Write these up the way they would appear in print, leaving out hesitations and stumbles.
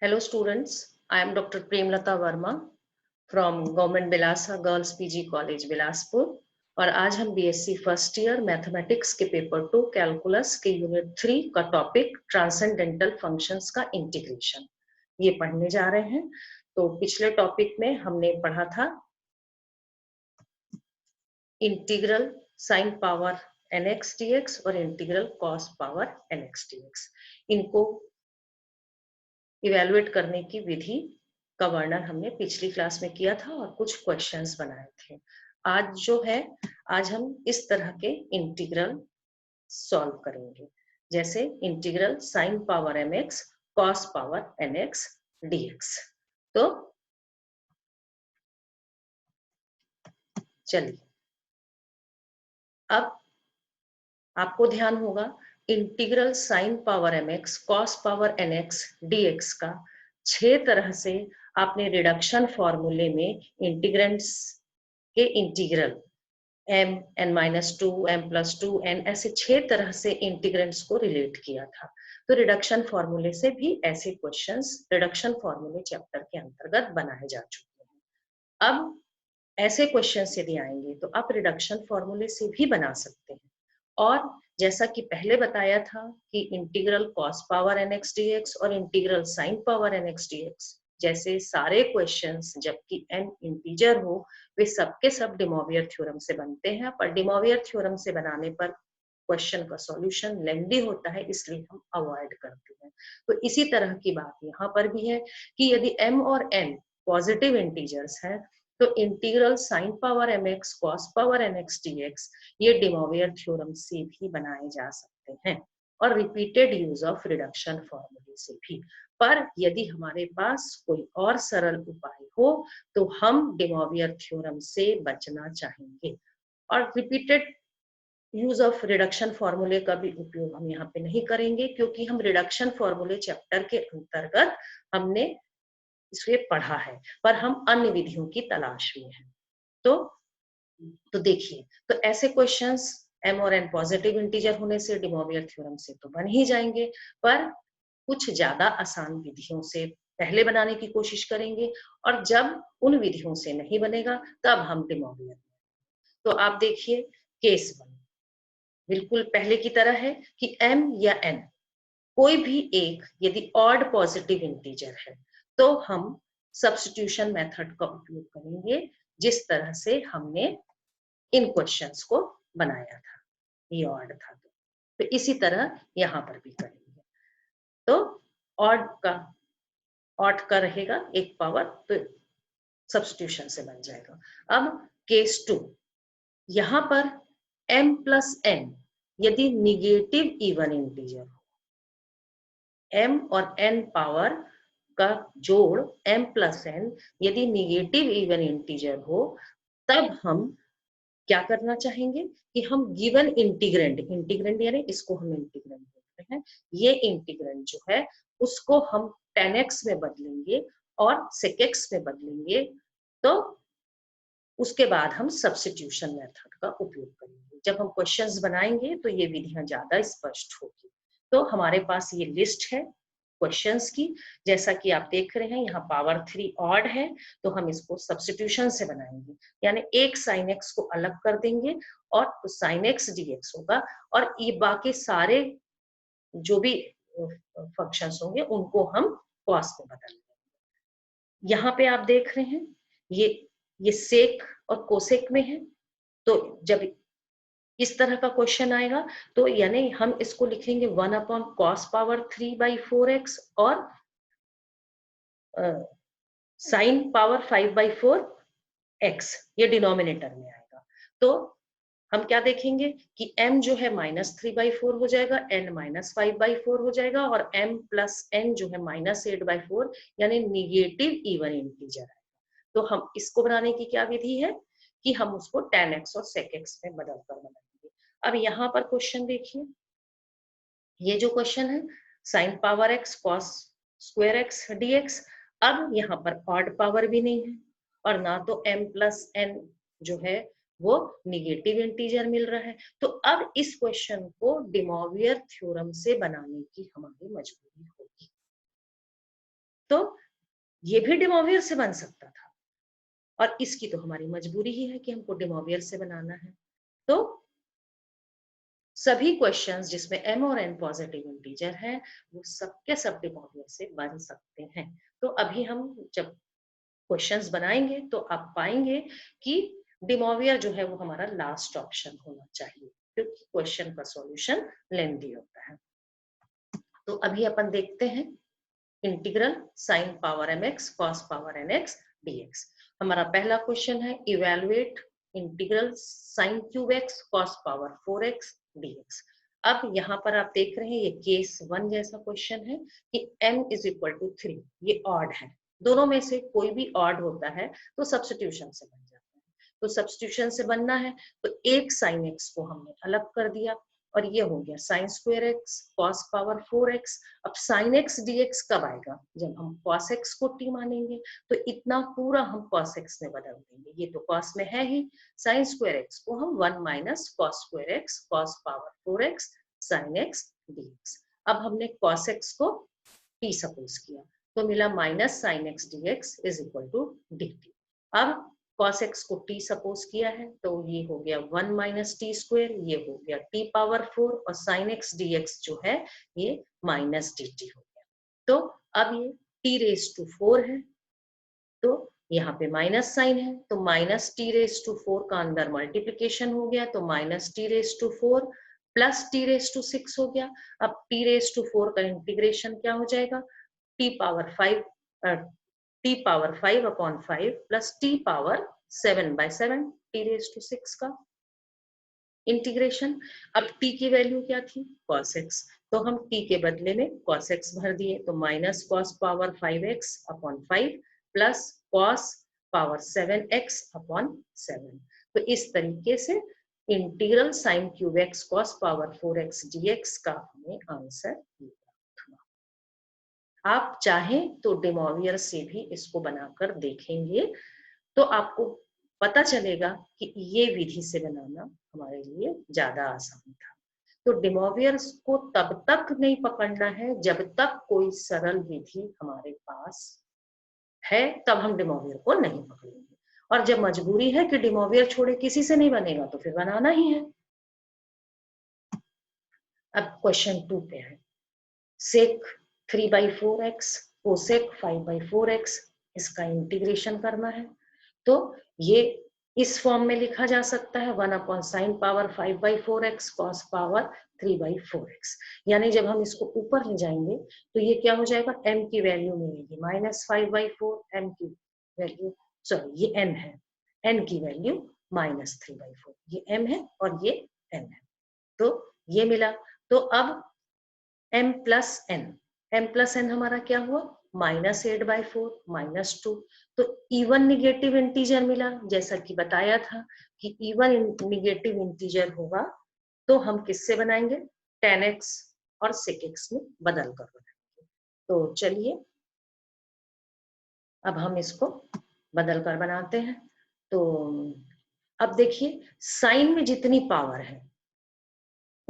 Hello students, I am Dr. Premlata Verma from Government Bilasa Girls PG College Bilaspur और आज हम BSc first year mathematics के paper 2 calculus के unit 3 का topic transcendental functions का integration ये पढ़ने जा रहे हैं। तो पिछले टॉपिक में हमने पढ़ा था integral sine power nx dx और integral cos power nx dx। इनको इवेलुएट करने की विधि का वर्णन हमने पिछली क्लास में किया था और कुछ क्वेश्चंस बनाए थे। आज जो है आज हम इस तरह के इंटीग्रल सॉल्व करेंगे, जैसे integral sine power mx cos power nx dx। तो चलिए, अब आपको ध्यान होगा integral sine power mx cos power nx dx का 6 तरह से आपने रिडक्शन फॉर्मूले में इंटीग्रेंड्स के integral m n-2 m+2 n ऐसे 6 तरह से इंटीग्रेंड्स को रिलेट किया था। तो रिडक्शन फॉर्मूले से भी ऐसे क्वेश्चंस रिडक्शन फॉर्मूले चैप्टर के अंतर्गत बनाए जा चुके हैं। अब ऐसे क्वेश्चंस यदि आएंगे तो आप रिडक्शन फॉर्मूले से भी बना सकते हैं। और जैसा कि पहले बताया था कि integral cos power nx dx और integral sine power nx dx जैसे सारे क्वेश्चंस जबकि n इंटीजर हो वे सबके सब डिमोवियर थ्योरम से बनते हैं, पर डिमोवियर थ्योरम से बनाने पर क्वेश्चन का सॉल्यूशन लेंदी होता है, इसलिए हम अवॉइड करते हैं। तो इसी तरह की बात यहाँ पर भी है कि यदि m और n पॉजिटिव इंटीजर्स हैं तो integral sine power mx cos power nx dx ये डिमोवियर थ्योरम से भी बनाए जा सकते हैं और रिपीटेड यूज ऑफ रिडक्शन फॉर्मूले से भी। पर यदि हमारे पास कोई और सरल उपाय हो तो हम डिमोवियर थ्योरम से बचना चाहेंगे और रिपीटेड यूज ऑफ रिडक्शन फॉर्मूले का भी उपयोग हम यहाँ पे नहीं करेंगे, क्योंकि हम रिडक्शन फॉर्मूले चैप्टर के अंतर्गत हमने इसे पढ़ा है, पर हम अन्य विधियों की तलाश में हैं। तो देखिए, तो ऐसे क्वेश्चंस m और n पॉजिटिव इंटीजर होने से डिमोवियर थ्योरम से तो बन ही जाएंगे, पर कुछ ज्यादा आसान विधियों से पहले बनाने की कोशिश करेंगे और जब उन विधियों से नहीं बनेगा तब हम डिमोवियर। तो आप देखिए केस 1 बिल्कुल पहले की तरह है कि m या n कोई भी एक यदि ऑड पॉजिटिव इंटीजर है तो हम सब्स्टिट्यूशन मेथड का उपयोग करेंगे, जिस तरह से हमने इन क्वेश्चंस को बनाया था। ये ऑड था तो इसी तरह यहाँ पर भी करेंगे। तो ऑड का रहेगा एक पावर, तो सब्स्टिट्यूशन से बन जाएगा। अब केस 2, यहाँ पर m+n यदि निगेटिव इवन इंटीजर हो, m और n पावर का जोड़ m+n यदि निगेटिव इवन इंटीजर हो, तब हम क्या करना चाहेंगे कि हम गिवन इंटीग्रेंड यानी इसको हम इंटीग्रेंड बोलते हैं, ये इंटीग्रेंड जो है उसको हम 10x में बदलेंगे और sec(x) में बदलेंगे। तो उसके बाद हम सब्स्टिट्यूशन मेथड का उपयोग करेंगे। जब हम क्वेश्चंस बनाएंगे तो ये विधियां ज्यादा स्पष्ट होगी। तो हमारे पास ये लिस्ट है क्वेश्चंस की, जैसा कि आप देख रहे हैं यहाँ पावर 3 ऑड है, तो हम इसको सब्स्टिट्यूशन से बनाएंगे, यानी एक sin x को अलग कर देंगे और तो sin x dx होगा और ये बाकी सारे जो भी फंक्शंस होंगे उनको हम cos में बदल देंगे। यहाँ पे आप देख रहे हैं ये सेक और कोसेक में है, तो जब इस तरह का क्वेश्चन आएगा तो यानी हम इसको लिखेंगे 1/cos पावर 3/4x और sin पावर 5/4x ये डिनोमिनेटर में आएगा। तो हम क्या देखेंगे कि m जो है -3/4 हो जाएगा, n -5/4 हो जाएगा और m+n जो है -8/4 यानी निगेटिव इवन इंटीजर है। तो हम इसको बनाने की क्या विधि है कि हम उसको tan x और sec x में बदल कर बनाएंगे। अब यहाँ पर क्वेश्चन देखिए, ये जो क्वेश्चन है sin power x cos square x dx, अब यहाँ पर ऑड पावर भी नहीं है और ना तो m+n जो है वो निगेटिव इंटीजर मिल रहा है। तो अब इस क्वेश्चन को डिमोवियर थ्योरम से बनाने की हमारी मजबूरी होगी। तो ये भी डिमोवियर से बन सकता था, और इसकी तो हमारी मजबूरी ही है कि हमको डिमोवियर से बनाना है। तो सभी क्वेश्चंस जिसमें m और n पॉजिटिव इंटीजर है वो सब के सब डिमोवियर से बन सकते हैं। तो अभी हम जब क्वेश्चंस बनाएंगे तो आप पाएंगे कि डिमोवियर जो है वो हमारा लास्ट ऑप्शन होना चाहिए, क्योंकि क्वेश्चन का सॉल्यूशन लेंथी होता है। तो अभी अपन देखते हैं integral sine power mx cos power nx dx। हमारा पहला क्वेश्चन है evaluate integral sine cube x cos power 4x dx। अब यहाँ पर आप देख रहे हैं ये केस 1 जैसा क्वेश्चन है कि m इज इक्वल टू 3, ये ऑड है, दोनों में से कोई भी ऑड होता है तो सब्स्टिट्यूशन से बन जाता है। तो सब्स्टिट्यूशन से बनना है तो एक साइन एक्स को हमने अलग कर दिया और ये हो गया sine square x cos power 4x। अब साइन एक्स dx कब आएगा? जब हम cos x को t मानेंगे, तो इतना पूरा हम cos x में बदल देंगे, ये तो cos में है ही, साइन स्क्वायर x को हम 1 minus cos square x cos power 4x sine x dx। अब हमने cos x को t सपोज किया तो मिला minus sine x dx is equal to dt। अब cos x को t सपोज किया है तो ये हो गया 1 माइनस टी स्क्वायर, ये हो गया t पावर 4 और sin x dx जो है ये माइनस dt हो गया। तो अब ये t रेज टू 4 है तो यहाँ पे माइनस साइन है तो माइनस टी रेज टू 4 का अंदर मल्टीप्लीकेशन हो गया तो minus t raise to 4 plus t raise to 6 हो गया। अब टी रेज टू 4 का इंटीग्रेशन क्या हो जाएगा? t power 5 t power 5 upon 5 plus t power 7/7 t raise to 6 का इंटीग्रेशन। अब t की वैल्यू क्या थी? cos x, तो हम t के बदले में cos x भर दिए तो minus cos power 5x upon 5 plus cos power 7x upon 7। तो इस तरीके से integral sine cube x cos power 4x dx का हमें आंसर मिला। आप चाहें तो डिमोवियर से भी इसको बनाकर देखेंगे तो आपको पता चलेगा कि ये विधि से बनाना हमारे लिए ज्यादा आसान था। तो डिमोवियर को तब तक नहीं पकड़ना है जब तक कोई सरल विधि हमारे पास है, तब हम डिमोवियर को नहीं पकड़ेंगे, और जब मजबूरी है कि डिमोवियर छोड़े किसी से नहीं बनेगा तो फिर बनाना ही है। अब क्वेश्चन 2 पे है सेक 3/4x कोसेक 5/4x, इसका इंटीग्रेशन करना है। तो ये इस फॉर्म में लिखा जा सकता है 1 upon sine power 5/4x cos power 3/4x। यानी जब हम इसको ऊपर ले जाएंगे तो ये क्या हो जाएगा? m की वैल्यू मिलेगी -5/4, m की वैल्यू सॉरी ये n है, n की वैल्यू -3/4, ये m है और ये n है, तो ये मिला। तो अब m प्लस n हमारा क्या हुआ? -8/4 -2। तो इवन निगेटिव इंटीजर मिला, जैसा कि बताया था कि इवन निगेटिव इंटीजर होगा तो हम किससे बनाएंगे? tan x और sec x में बदल कर बनाएंगे। तो चलिए अब हम इसको बदल कर बनाते हैं। तो अब देखिए साइन में जितनी पावर है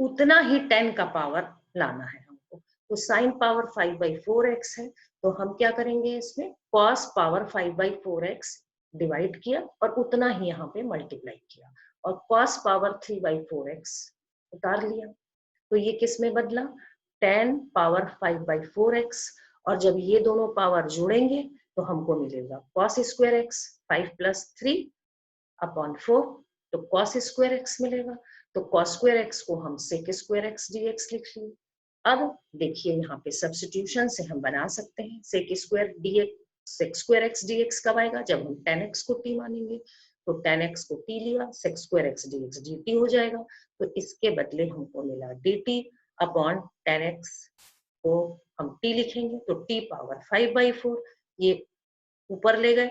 उतना ही tan का पावर लाना है हमको। तो साइन पावर 5/4x है तो हम क्या करेंगे? इसमें cos पावर 5/4x डिवाइड किया और उतना ही यहाँ पे मल्टीप्लाई किया और cos पावर 3/4x उतार लिया। तो ये किस में बदला? tan पावर 5/4x, और जब ये दोनों पावर जोड़ेंगे तो हमको मिलेगा cos स्क्वायर x 5 + 3 अपॉन 4, तो cos स्क्वायर x मिलेगा। तो cos स्क्वायर x को हम sec स्क्वायर x dx लिख लिए। अब देखिए यहाँ पे सब्स्टिट्यूशन से हम बना सकते हैं sec square dx sec square x dx कब आएगा? जब हम tan x को t मानेंगे। तो tan x को t लिया, sec square x dx dt हो जाएगा। तो इसके बदले हमको मिला dt अपॉन tan x को हम t लिखेंगे तो t पावर 5/4, ये ऊपर ले गए,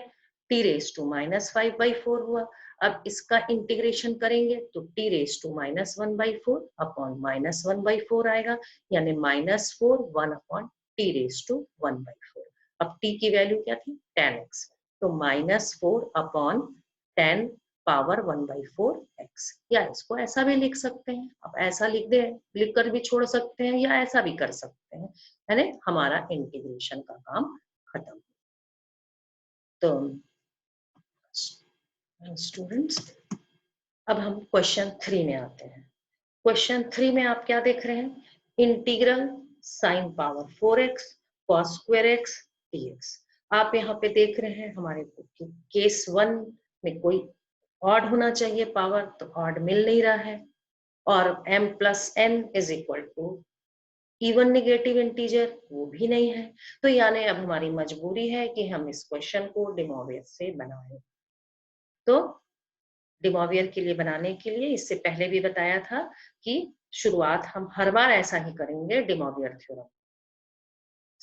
t रेज टू -5/4 हुआ। अब इसका इंटीग्रेशन करेंगे तो t रेज टू -1/4 अपॉन -1/4 आएगा, यानी -4 1 अपॉन t रेज टू 1/4। अब t की वैल्यू क्या थी? tan x, तो -4 अपॉन tan पावर 1/4x, या इसको ऐसा भी लिख सकते हैं, अब ऐसा लिख दे, लिख कर भी छोड़ सकते हैं या ऐसा भी कर सकते हैं, यानी हमारा इंटीग्रेशन का काम खत्म। तो स्टूडेंट्स अब हम क्वेश्चन 3 में आते हैं। क्वेश्चन 3 में आप क्या देख रहे हैं? Integral sine power 4x cos square x dx। आप यहाँ पे देख रहे हैं हमारे केस 1 में कोई ऑड होना चाहिए पावर, तो ऑड मिल नहीं रहा है, और m plus n is equal to even negative integer वो भी नहीं है। तो यानी अब हमारी मजबूरी है कि हम इस क्वेश्चन को डे मॉर्वियर से बनाएं। तो डे मॉर्वियर के लिए बनाने के लिए इससे पहले भी बताया था कि शुरुआत हम हर बार ऐसा ही करेंगे डे मॉर्वियर थ्योरम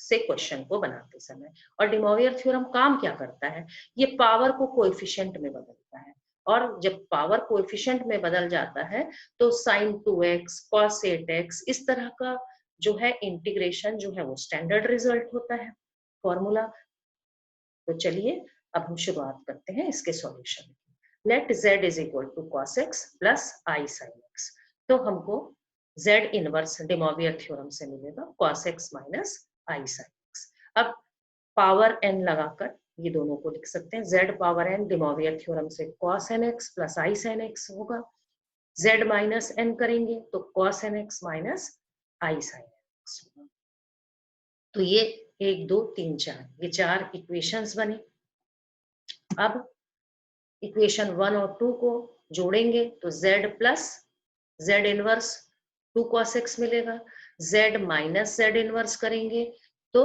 से क्वेश्चन को बनाते समय। और डे मॉर्वियर थ्योरम काम क्या करता है? ये पावर को कोएफिशिएंट में बदलता है, और जब पावर कोएफिशिएंट में बदल जाता है तो sin 2x cos 8x इस तरह का जो है इंटीग्रेशन जो है वो स्टैंडर्ड रिजल्ट होता है फॉर्मूला। तो चलिए अब हम शुरुआत करते हैं इसके सॉल्यूशन की। Let z is equal to cos x plus i sin x। तो हमको z inverse de Moivre theorem से मिलेगा cos x minus i sin x। अब पावर n लगाकर ये दोनों को लिख सकते हैं, z power n de Moivre theorem से cos nx plus i sin x होगा। z माइनस n करेंगे तो cos nx minus i sin x होगा। तो ये 1 2 3 4 ये 4 इक्वेशंस बने। अब इक्वेशन 1 और 2 को जोड़ेंगे तो z plus z inverse 2 cos x मिलेगा। z माइनस z इनवर्स करेंगे तो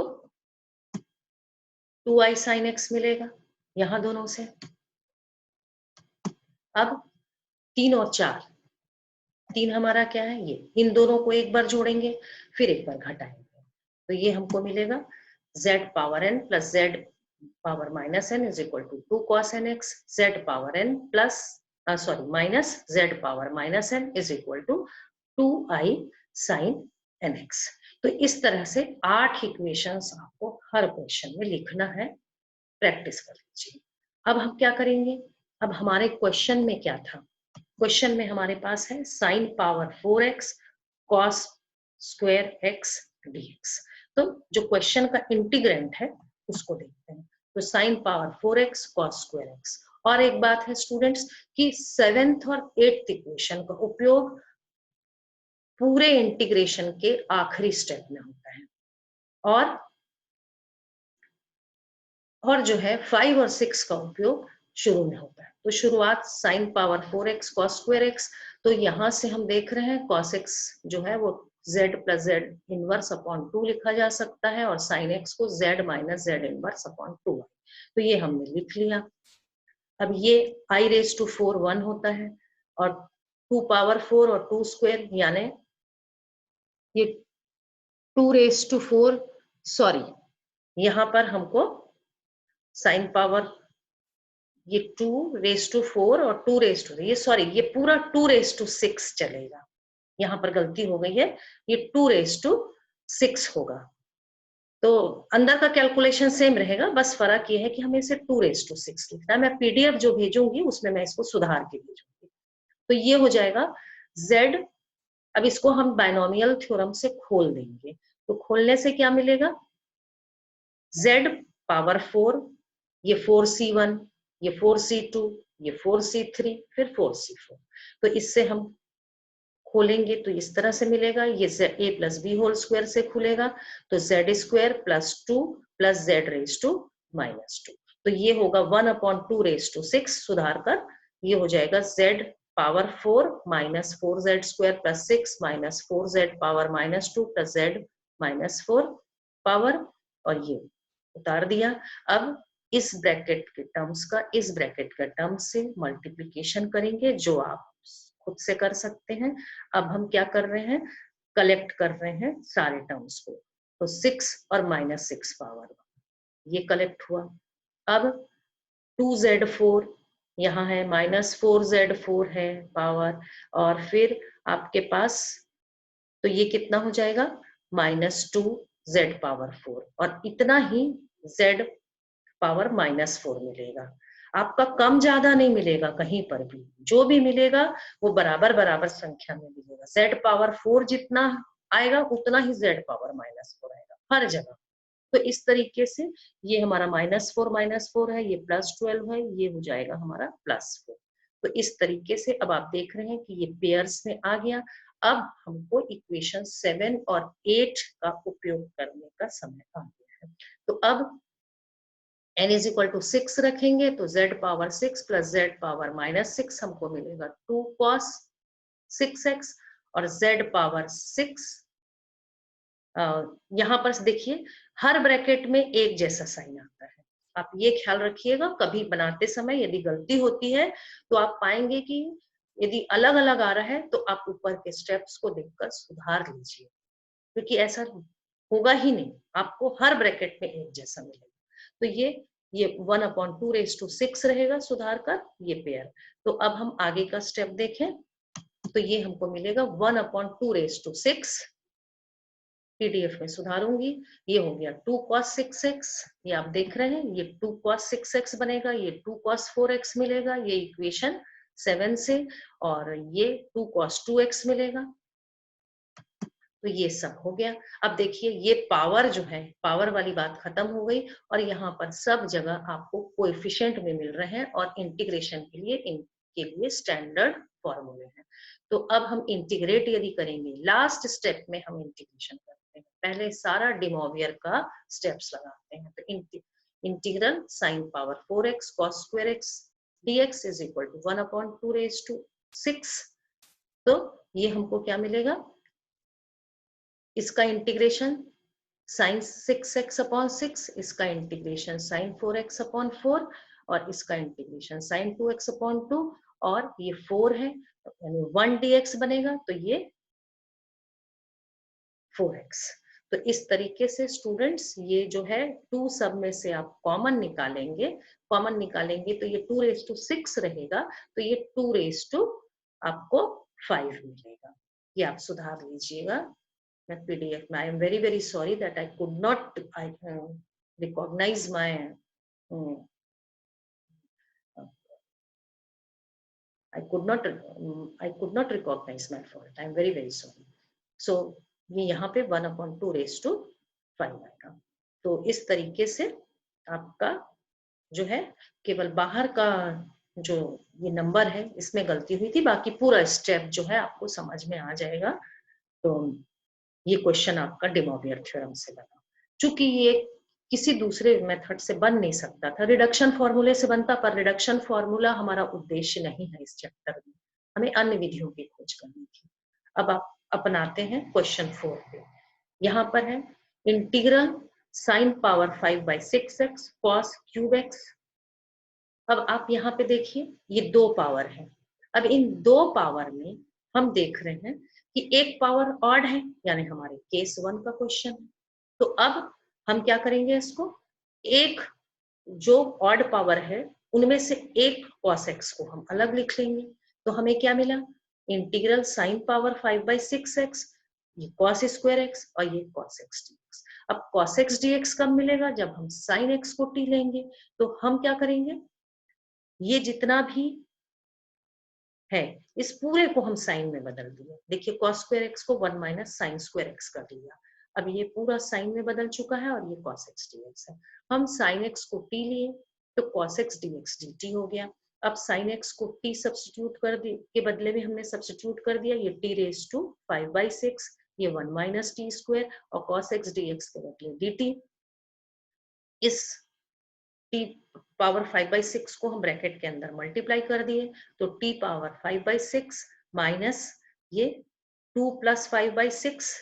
2i sin x मिलेगा यहां दोनों से। अब 3 और 4, 3 हमारा क्या है? ये इन दोनों को एक बार जोड़ेंगे फिर एक बार घटाएंगे, तो ये हमको मिलेगा z power n plus z power minus n is equal to 2 cos nx, z power n plus sorry minus z power minus n is equal to 2i sin nx। तो इस तरह से 8 इक्वेशंस आपको हर क्वेश्चन में लिखना है, practice कर लीजिए। अब हम क्या करेंगे? अब हमारे क्वेश्चन में क्या था? क्वेश्चन में हमारे पास है sin power 4x cos square x dx। तो जो क्वेश्चन का इंटीग्रेंट है उसको देखते हैं। तो sin power 4x cos square x। और एक बात है स्टूडेंट्स कि 7th और 8th इक्वेशन का उपयोग पूरे इंटीग्रेशन के आखिरी स्टेप में होता है, और जो है 5 और 6 का उपयोग शुरू में होता है। तो शुरुआत sin power 4x cos square x। तो यहां से हम देख रहे हैं cos x जो है वो z plus z inverse upon 2 लिखा जा सकता है, और sin x को z minus z inverse upon 2। तो ये हमने लिख लिया। अब ये i रेज टू 4 1 होता है, और 2 पावर 4 और 2 स्क्वायर यानी ये 2 रेज टू 4, सॉरी यहाँ पर हमको साइन पावर ये 2 रेज टू 4 और 2 रेज टू, ये सॉरी ये पूरा 2 रेज टू 6 चलेगा, यहाँ पर गलती हो गई है, ये 2 रेज टू 6 होगा। तो अंदर का कैलकुलेशन सेम रहेगा, बस फर्क ये है कि हमें इसे 2 रेज टू 6 लिखना है। मैं पीडीएफ जो भेजूंगी उसमें मैं इसको सुधार के भेजूंगी। तो ये हो जाएगा z। अब इसको हम बाइनोमियल थ्योरम से खोल देंगे, तो खोलने से क्या मिलेगा? z पावर 4, ये 4c1, ये 4c2, ये 4c3, फिर 4c4। तो इससे हम खोलेंगे तो इस तरह से मिलेगा, ये a plus b whole square से खुलेगा, तो z square plus 2 plus z raise to minus 2। तो ये होगा 1 अपॉन 2 रेज टू 6, सुधार कर ये हो जाएगा z power 4 minus 4z square plus 6 minus 4z power minus 2 plus z minus 4 power, और ये उतार दिया। अब इस ब्रैकेट के टर्म्स का इस ब्रैकेट का टर्म से मल्टीप्लिकेशन करेंगे, जो आप खुद से कर सकते हैं। अब हम क्या कर रहे हैं? कलेक्ट कर रहे हैं सारे टर्म्स को, तो 6 और माइनस 6 पावर ये कलेक्ट हुआ। अब 2z4 यहाँ है, माइनस 4z4 है पावर, और फिर आपके पास तो ये कितना हो जाएगा? माइनस 2z पावर 4, और इतना ही z पावर माइनस 4 मिलेगा। आपका कम ज्यादा नहीं मिलेगा कहीं पर भी, जो भी मिलेगा वो बराबर बराबर संख्या में मिलेगा। z पावर 4 जितना आएगा उतना ही z पावर माइनस 4 आएगा हर जगह। तो इस तरीके से ये हमारा -4 है, ये +12 है, ये हो जाएगा हमारा +4। तो इस तरीके से अब आप देख रहे हैं कि ये पेयर्स में आ गया। अब हमको इक्वेशन 7 और 8 का उपयोग करने का समय आ गया है। तो अब n इज इक्वल टू 6 रखेंगे तो z power 6 plus z power -6 हमको मिलेगा 2 cos 6x और z पावर 6 यहाँ पर देखिए हर ब्रैकेट में एक जैसा साइन आता है। आप ये ख्याल रखिएगा कभी बनाते समय यदि गलती होती है तो आप पाएंगे कि यदि अलग अलग आ रहा है तो आप ऊपर के स्टेप्स को देखकर सुधार लीजिए, क्योंकि ऐसा होगा ही नहीं, आपको हर ब्रैकेट में एक जैसा मिलेगा। तो ये 1/2 रहेगा सुधार का ये पेयर। तो अब हम आगे का स्टेप देखें तो ये हमको मिलेगा 1/2 पीडीएफ में सुधारूंगी। ये हो गया 2 cos 6x, ये आप देख रहे हैं ये 2 cos 6x बनेगा, ये 2 cos 4x मिलेगा, ये इक्वेशन 7 से, और ये 2 cos 2x मिलेगा। तो ये सब हो गया। अब देखिए ये पावर जो है, पावर वाली बात खत्म हो गई और यहाँ पर सब जगह आपको कोएफिशिएंट में मिल रहे हैं और इंटीग्रेशन के लिए इनके लिए स्टैंडर्ड फॉर्मूले हैं। तो अब हम इंटीग्रेट यदि करेंगे, लास्ट स्टेप में हम इंटीग्रेशन करते हैं, पहले सारा डिमोवियर का स्टेप्स लगाते हैं। तो integral sin power 4x cos square x dx is equal to 1/2 तो ये हमको क्या मिलेगा, इसका इंटीग्रेशन sin 6x अपॉन 6, इसका इंटीग्रेशन sin 4x अपॉन 4 और इसका इंटीग्रेशन sin 2x अपॉन 2, और ये 4 है यानी 1 dx बनेगा, तो ये 4x। तो इस तरीके से स्टूडेंट्स ये जो है 2 सब में से आप कॉमन निकालेंगे तो ये 2⁶ रहेगा, तो ये 2 आपको 5 मिलेगा। ये आप सुधार लीजिएगा PDF में। I am very very sorry that I could not recognize my I could not recognize my fault. I am very very sorry. So ये यहाँ पे 1/2 आएगा। तो इस तरीके से आपका जो है केवल बाहर का जो ये नंबर है इसमें गलती हुई थी, बाकी पूरा स्टेप जो है आपको समझ में आ जाएगा। तो ये क्वेश्चन आपका डिमोवियर थ्योरम से बना, चूंकि ये किसी दूसरे मेथड से बन नहीं सकता था, रिडक्शन फॉर्मूले से बनता, पर रिडक्शन फॉर्मूला हमारा उद्देश्य नहीं है इस चैप्टर में, हमें अन्य विधियों की खोज करनी थी। अब आप अपनाते हैं क्वेश्चन 4 पे। यहाँ पर है integral sin power 5/6x cos cube x। अब आप यहाँ पे देखिए ये 2 पावर है। अब इन 2 पावर में हम देख रहे हैं कि एक पावर ऑड है, यानी हमारे केस 1 का क्वेश्चन है। तो अब हम क्या करेंगे, इसको एक जो ऑड पावर है उनमें से एक cos x को हम अलग लिख लेंगे। तो हमें क्या मिला, इंटीग्रल sin पावर 5/6x, ये cos स्क्वायर x और ये cos x dx। अब cos x dx कब मिलेगा, जब हम sin x को t लेंगे। तो हम क्या करेंगे, ये जितना भी है इस पूरे को हम साइन में बदल दिए। देखिए cos स्क्वायर x को 1 माइनस साइन स्क्वायर x कर दिया। अब ये पूरा साइन में बदल चुका है और ये cos x dx है। हम sin x को t लिए तो cos x dx dt हो गया। अब sin x को t सब्स्टिट्यूट कर दी के बदले में हमने सब्स्टिट्यूट कर दिया, ये t रेज टू 5/6, ये 1 माइनस t स्क्वायर और cos x dx के बदले dt। इस t पावर 5/6 को हम ब्रैकेट के अंदर मल्टीप्लाई कर दिए तो t पावर 5/6 माइनस ये 2 प्लस 5/6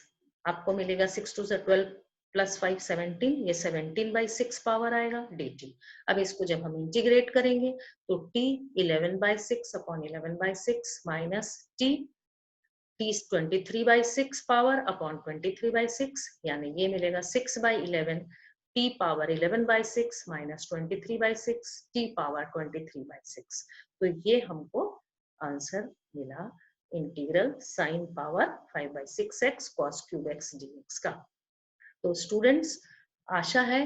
आपको मिलेगा, 6 2 12 प्लस 5 17, ये 17/6 पावर आएगा dt। अब इसको जब हम इंटीग्रेट करेंगे तो t 11/6 upon 11/6 minus t 23/6 power upon 23/6, यानी ये मिलेगा 6/11 t power 11/6 minus 23/6 t power 23/6। तो ये हमको आंसर मिला integral sine power 5/6x cos cube x dx का। तो स्टूडेंट्स आशा है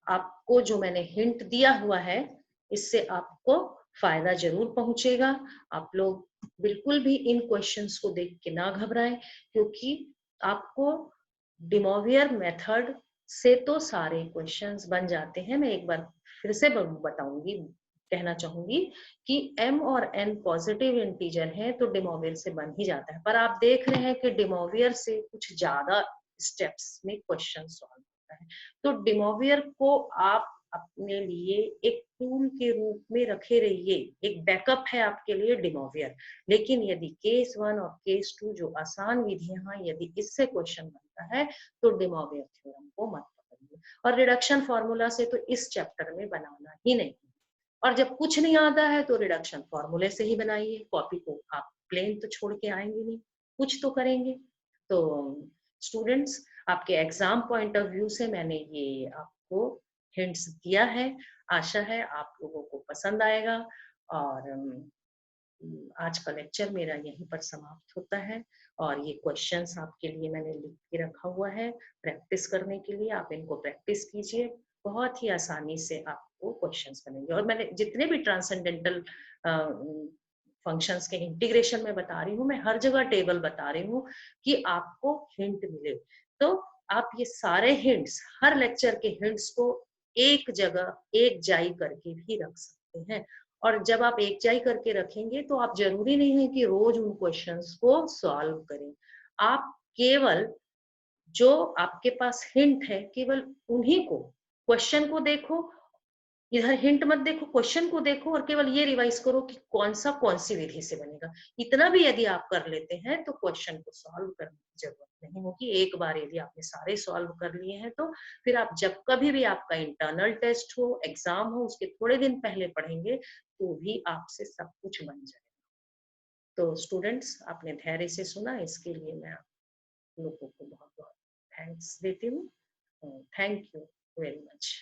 आपको जो मैंने हिंट दिया हुआ है इससे आपको फायदा जरूर पहुंचेगा। आप लोग बिल्कुल भी इन क्वेश्चंस को देख के ना घबराएं, क्योंकि आपको डिमोवियर मेथड से तो सारे क्वेश्चंस बन जाते हैं। मैं एक बार फिर से बताऊंगी, कहना चाहूंगी कि m और n पॉजिटिव इंटीजर है तो डिमोवियर से बन ही जाता है, पर आप देख रहे हैं कि डिमोवियर से कुछ ज्यादा स्टेप्स में क्वेश्चन सॉल्व होता है। तो डिमोवियर को आप अपने लिए एक टूल के रूप में रखे रहिए, एक बैकअप है आपके लिए डिमोवियर। लेकिन यदि केस 1 और केस 2 जो आसान विधियां हैं, यदि इससे क्वेश्चन बनता है तो डिमोवियर थ्योरम को मत पकड़िए। और रिडक्शन फार्मूला से तो इस चैप्टर में बनाना ही नहीं, और जब कुछ नहीं आता है तो रिडक्शन फॉर्मूले से ही बनाइए। कॉपी को आप प्लेन तो छोड़ के आएंगे नहीं, कुछ तो करेंगे। तो स्टूडेंट्स, आपके एग्जाम पॉइंट ऑफ व्यू से मैंने ये आपको हिंट्स दिया है। आशा है आप लोगों को पसंद आएगा। और आज का लेक्चर मेरा यहीं पर समाप्त होता है। और ये क्वेश्चंस आपके लिए मैंने लिख के रखा हुआ है प्रैक्टिस करने के लिए। आप इनको प्रैक्टिस कीजिए, बहुत ही आसानी से आपको क्वेश्चंस बनेंगे। और मैंने जितने भी ट्रांसेंडेंटल फंक्शंस के इंटीग्रेशन में बता रही हूँ, मैं हर जगह टेबल बता रही हूँ कि आपको हिंट मिले। तो आप ये सारे हिंट्स, हर लेक्चर के हिंट्स को एक जगह एक जाई करके भी रख सकते हैं। और जब आप एक जाई करके रखेंगे तो आप जरूरी नहीं है कि रोज उन क्वेश्चंस को सॉल्व करें। आप केवल जो आपके पास हिंट है, केवल उन्हीं को, क्वेश्चन को देखो, इधर हिंट मत देखो, क्वेश्चन को देखो, और केवल ये रिवाइज करो कि कौन सी विधि से बनेगा। इतना भी यदि आप कर लेते हैं तो क्वेश्चन को सॉल्व करने की जरूरत नहीं होगी। एक बार यदि आपने सारे सॉल्व कर लिए हैं तो फिर आप जब कभी भी आपका इंटरनल टेस्ट हो, एग्जाम हो, उसके थोड़े दिन पहले पढ़ेंगे तो भी आपसे सब कुछ बन जाएगा। तो स्टूडेंट्स, आपने धैर्य से सुना, इसके लिए मैं आप लोगों को बहुत बहुत थैंक्स देती हूँ। Thank you very much.